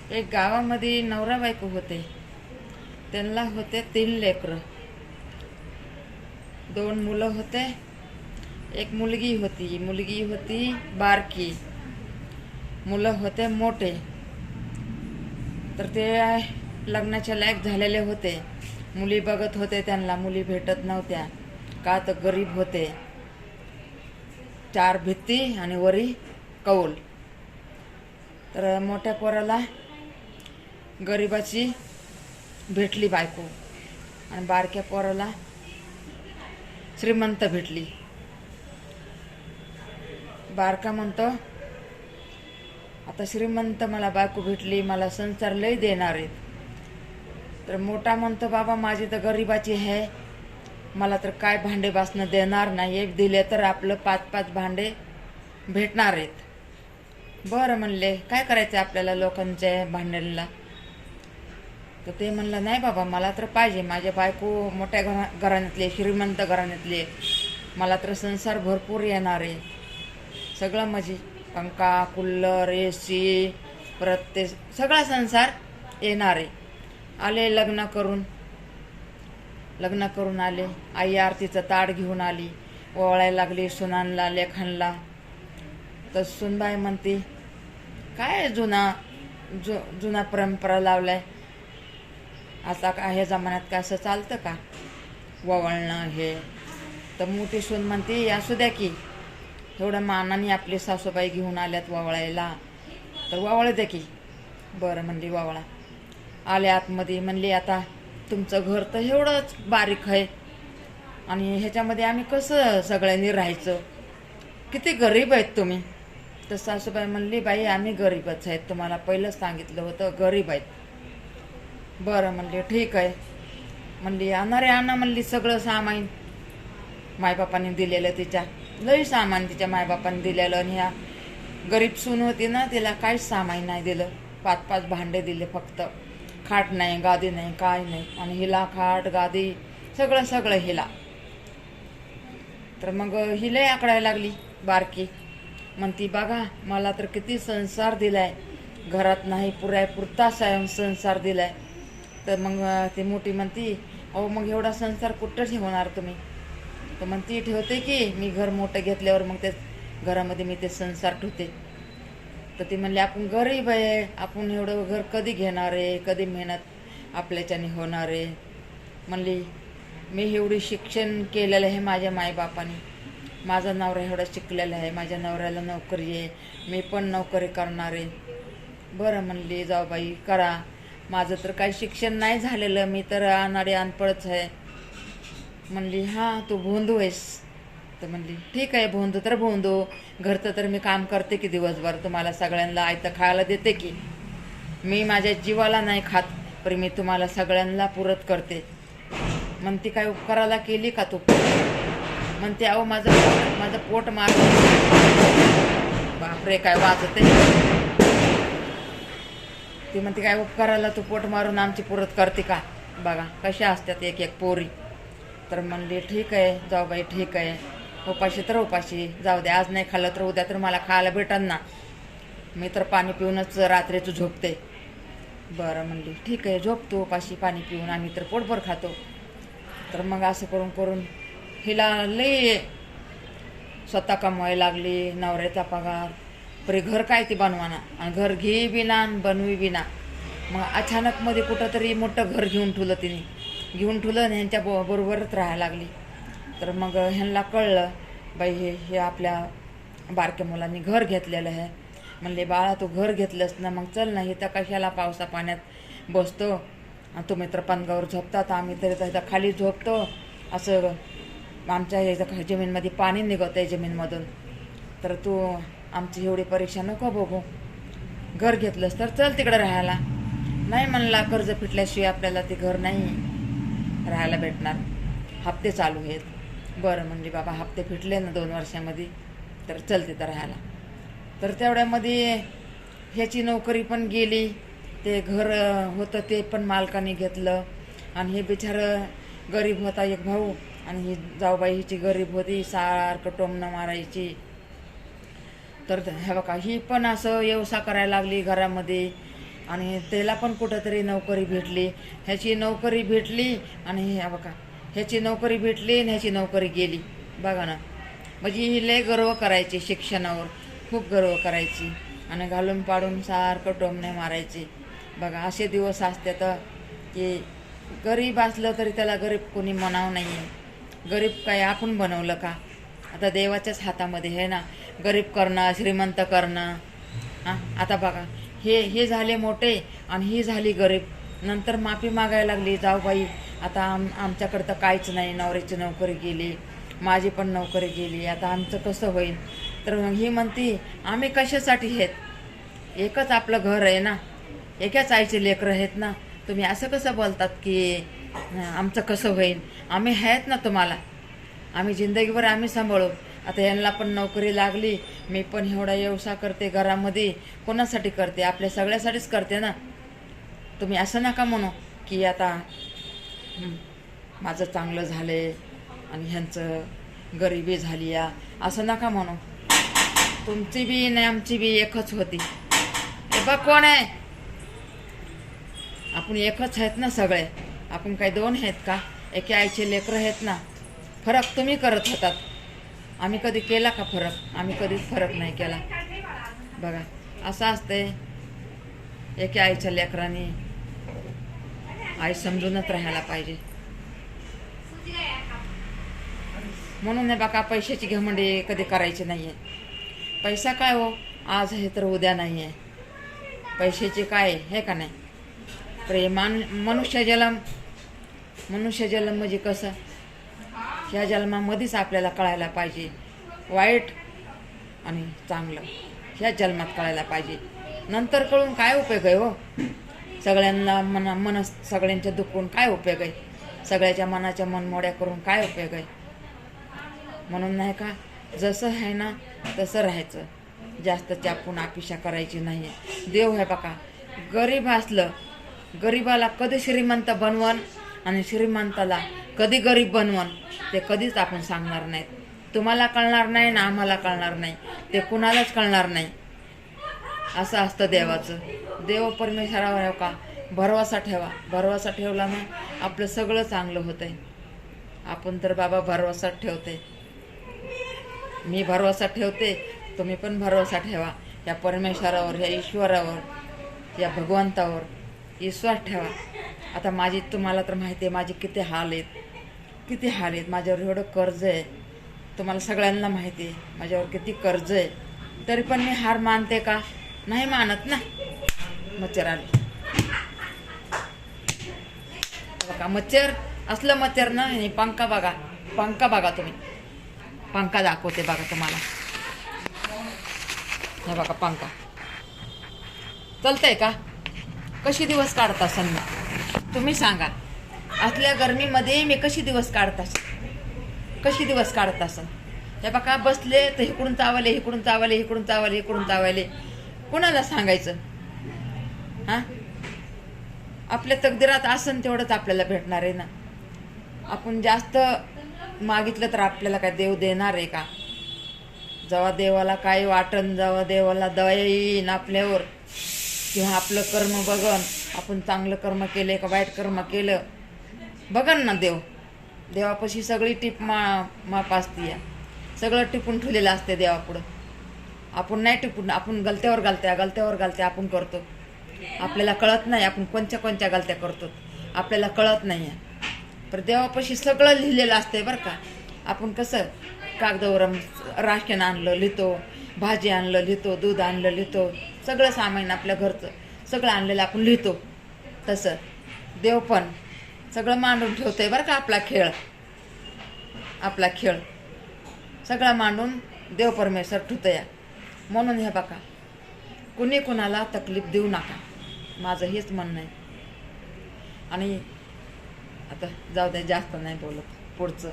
एक गावामध्ये नवरा बायको होते. त्यांना होते 3 लेकरं, 2 मुलं होते, एक मुलगी होती बारकी, मुलं होते मोठे. तर ते लग्नाच्या लायक झालेले होते. मुली बघत होते, त्यांना मुली भेटत नव्हत्या का तर गरीब होते. 4 भित्ती आणि वरी कौल. तर मोठ्या पोराला गरिबाची भेटली बायको आणि बारक्या पोराला श्रीमंत भेटली. बारका म्हणतो, आता श्रीमंत मला बायको भेटली, मला संसार लय देणार आहेत. तर मोठा म्हणतो, बाबा माझी तर गरिबाची आहे, मला तर काय भांडे बासणं देणार नाही, एक दिले तर आपलं 5-5 भांडे भेटणार आहेत. बरं म्हणले, काय करायचं आपल्याला लोकांच्या भांड्यांना. तर ते म्हणलं, नाही बाबा मला तर पाहिजे, माझ्या बायको मोठ्या घराण्यातले, श्रीमंत घराण्यातले, मला तर संसार भरपूर येणार आहे. सगळं म्हणजे पंखा, कूलर, AC, परत ते सगळा संसार येणार आहे. आले लग्न करून आले. आई आरतीचं ताट घेऊन आली, ओवाळायला लागली सुनांना, लेखांना. तर सुनबाई म्हणते, काय जुना परंपरा लावलाय, आता का ह्या जमान्यात का असं चालतं का ववाळणं हे. तर मोठी सून म्हणते, असू द्या की, एवढं मानाने आपली सासूबाई घेऊन आल्यात ववाळायला, तर ववाळ द्या की. बरं म्हणली ववाळा. आले आतमध्ये, म्हणली आता तुमचं घर तर एवढंच बारीक आहे आणि ह्याच्यामध्ये आम्ही कसं सगळ्यांनी राहायचं, किती गरीब आहेत तुम्ही. तर सासूबाई म्हणली, बाई आम्ही गरीबच आहेत, तुम्हाला पहिलंच सांगितलं होतं गरीब आहेत. बरं म्हणली, ठीक आहे म्हणली, आणा म्हणली सगळं सामान मायबापांनी दिलेलं, तिच्या लई सामान तिच्या मायबापांनी दिलेलं. आणि ह्या गरीब सून होती ना, तिला काहीच सामान नाही दिलं, 5-5 भांडे दिले फक्त. खाट नाही, गादी नाही, काय नाही. आणि हिला खाट, गादी सगळं हिला. तर मग ही लई आकडायला लागली बारकी. म्हणती, बघा मला तर किती संसार दिलाय, घरात नाही पुरता संसार दिलाय. तर मग ती मोठी म्हणती, अहो मग एवढा संसार कुठं ठेवणार तुम्ही. तर म्हणती, ठेवते की मी घर मोठं घेतल्यावर मग ते घरामध्ये मी ते संसार ठेवते. तर ती म्हणली, आपण गरीब आहे, आपण एवढं घर कधी घेणार आहे, कधी मेहनत आपल्याच्याने होणार आहे. म्हणली, मी एवढी शिक्षण केलेलं आहे माझ्या मायबापाने, माझा नवरा एवढा शिकलेला आहे, माझ्या नवऱ्याला नोकरी आहे, मी पण नोकरी करणार आहे. बरं म्हणली, जाऊ बाई करा, माझं तर काही शिक्षण नाही झालेलं, मी तर अनाडी अनपळच आहे. म्हणली, हां तू भोंदू आहेस. तर म्हणली, ठीक आहे भोंदू तर भोंदू, घरचं तर मी काम करते की दिवसभर, तुम्हाला सगळ्यांना आयतं खायला देते की. मी माझ्या जीवाला नाही खात, पण मी तुम्हाला सगळ्यांना पुरत करते. म्हणती, काय उपकाराला केली का तू. म्हणते, अहो माझं पोट मार. बापरे काय वाजते. ती म्हणते, काय उपकाराला तू पोट मारून आमची पुरत करते का. बघा कशा असतात एक पोरी. तर म्हणली, ठीक आहे जाऊ बाई, ठीक आहे, उपाशी तर उपाशी, जाऊ दे, आज नाही खाल्लं तर उद्या तर मला खायला भेटन ना, मी तर पाणी पिऊनच रात्रीचं झोपते. बरं म्हणली, ठीक आहे झोप तू उपाशी, पाणी पिऊन, आम्ही तर पोटभर खातो. तर मग असं करून हिला लई स्वतः कमवायला लागली, नवऱ्याचा पगार, परी घर काय ती बनवाना, आणि घर घे बिना आणि बनवी बिना. मग अचानक मध्ये कुठंतरी मोठं घर घेऊन ठेवलं आणि ह्यांच्या बरोबरच राहायला लागली. तर मग ह्यांना कळलं, बाई हे आपल्या बारक्या मुलांनी घर घेतलेलं आहे. म्हणले, बाळा तू घर घेतलंस ना, मग चल ना, इथं कशाला पावसा पाण्यात बसतो, तुम्ही तर पणगावर झोपतात, आम्ही तर इथं खाली झोपतो. असं आमच्या ह्याच्या जमीनमध्ये पाणी निघत आहे जमीनमधून, तर तू आमची एवढी परीक्षा नको बघू, घर घेतलंस तर चल तिकडं राहायला. नाही म्हणला, कर्ज फिटल्याशिवाय आपल्याला ते घर नाही राहायला भेटणार, हप्ते चालू आहेत. बरं म्हणली, बाबा हप्ते फिटले ना 2 वर्षामध्ये, तर चल तिथं राहायला. तर तेवढ्यामध्ये ह्याची नोकरी पण गेली, ते घर होतं ते पण मालकाने घेतलं. आणि हे बिचारं गरीब होता एक भाऊ, आणि ही जाऊबाई हिची गरीब होती, सारखं टोमणं मारायची. तर हे बघा, ही पण असं व्यवसाय करायला लागली घरामध्ये. आणि त्याला पण कुठंतरी नोकरी भेटली, ह्याची नोकरी भेटली आणि ह्या बघा ह्याची नोकरी भेटली आणि ह्याची नोकरी गेली. बघा ना, म्हणजे ही लय गर्व करायची शिक्षणावर, खूप गर्व करायची आणि घालून पाडून सारखं टोमणे मारायचे. बघा असे दिवस असतात की गरीब असलं तरी त्याला गरीब कोणी म्हणावं नाही आहे. गरीब काय आपण बनवलं का? आता देवाच्याच हातामध्ये आहे ना गरीब करणं श्रीमंत करणं. हां आता बघा हे झाले मोठे आणि ही झाली गरीब, नंतर माफी मागायला लागली, जाऊ बाई आता आमच्याकडं तर काहीच नाही, नवऱ्याची नोकरी गेली, माझी पण नोकरी गेली, आता आमचं कसं होईल? तर मग ही म्हणती आम्ही कशासाठी आहेत, एकच आपलं घर आहे ना, एकाच आईचे लेकरं आहेत ना, तुम्ही असं कसं बोलतात की आमचं कसं होईल? आम्ही आहेत ना तुम्हाला, आम्ही जिंदगीभर आम्ही सांभाळू. आता यांना पण नोकरी लागली, मी पण एवढा व्यवसाय करते घरामध्ये, कोणासाठी करते? आपल्या सगळ्यासाठीच करते ना. तुम्ही असं नका म्हणू की आता माझं चांगलं झाले आणि ह्यांचं गरिबी झाली या, असं नका म्हणू. तुमची बी आणि आमची बी एकच होती. हे बघ कोण आहे? आपण एकच आहेत ना सगळे, आपण काही दोन आहेत का? एके आईचे लेकरं आहेत ना. फरक तुम्ही करत होतात, आम्ही कधी केला का फरक? आम्ही कधीच फरक नाही केला. बघा असं असतंय, एके आईच्या लेकरांनी आई समजूनच राहायला पाहिजे. म्हणून हे बघा पैशाची घमंडी कधी करायची नाही आहे. पैसा काय हो, आज आहे तर उद्या नाही आहे. पैशाची काय हे का नाही? प्रेमान मनुष्य जन्म म्हणजे कसं, ह्या जन्मामध्येच आपल्याला कळायला पाहिजे वाईट आणि चांगलं, ह्या जन्मात कळायला पाहिजे. नंतर कळून काय उपयोग आहे हो? सगळ्यांना सगळ्यांच्या दुखून काय उपयोग आहे? सगळ्याच्या मनाच्या मनमोड्या करून काय उपयोग आहे? म्हणून नाही का, जसं आहे ना तसं राहायचं, जास्त चापून अपेक्षा करायची नाही आहे. देव आहे बघा, गरीब असलं, गरीबाला कधी श्रीमंत बनवण आणि श्रीमंताला कधी गरीब बनवण ते कधीच आपण सांगणार नाहीत. तुम्हाला कळणार नाही ना आम्हाला कळणार नाही, ते कुणालाच कळणार नाही. असं असतं देवाचं. देव परमेश्वरावर का भरवसा ठेवा, भरवसा ठेवला ना आपलं सगळं चांगलं होतंय. आपण तर बाबा भरवसा ठेवते, मी भरवसा ठेवते, तुम्ही पण भरवसा ठेवा या परमेश्वरावर, या ईश्वरावर, या भगवंतावर विश्वास ठेवा. आता माझी तुम्हाला तर माहिती आहे माझे किती हाल आहेत, माझ्यावर एवढं कर्ज आहे, तुम्हाला सगळ्यांना माहिती आहे माझ्यावर किती कर्ज आहे. तरी पण मी हार मानते का? नाही मानत ना. मच्छर आले बघा, मच्छर असलं मच्छर ना. आणि पंखा बघा तुम्ही, पंखा दाखवते बघा तुम्हाला. हे बघा पंखा चलतंय का? कशी दिवस काढत असाल तुम्ही सांगा? असल्या गरमीमध्ये मी कशी दिवस काढत असेल? हे बघा बसले तर इकडून चावले, कोणाला सांगायचं? हां आपल्या तकदीरात असन तेवढंच आपल्याला भेटणार आहे ना. आपण जास्त मागितलं तर आपल्याला काय देव देणार आहे का? जेव्हा देवाला काय वाटन, जेव्हा देवाला दया येईन आपल्यावर, किंवा आपलं कर्म बघन, आपण चांगलं कर्म केले का वाईट कर्म केलं बघन ना देवापाशी सगळी टीप माप असते. सगळं टिपून ठेवलेलं असते देवापुढं. आपण नाही टिपून, आपण गलत्यावर गलत्या आपण करतो. आपल्याला कळत नाही आपण कोणत्या गलत्या करतो, आपल्याला कळत नाही आहे. पण देवापाशी सगळं लिहिलेलं असते बरं का. आपण कसं कागदावर राशन आणलं लिहितो, भाजी आणलं लिहितो, दूध आणलं लिहितो, सगळं सामान आपल्या घरचं सगळं आणलेलं आपण लिहितो. तसं देव पण सगळं मांडून ठेवतोय बरं का. आपला खेळ सगळा मांडून देव परमेश्वर ठेवतोय. म्हणून हे बघा, कुणी कुणाला तकलीफ देऊ नका, माझं हेच म्हणणं आहे. आणि आता जाऊ दे, जास्त नाही बोलत पुढचं.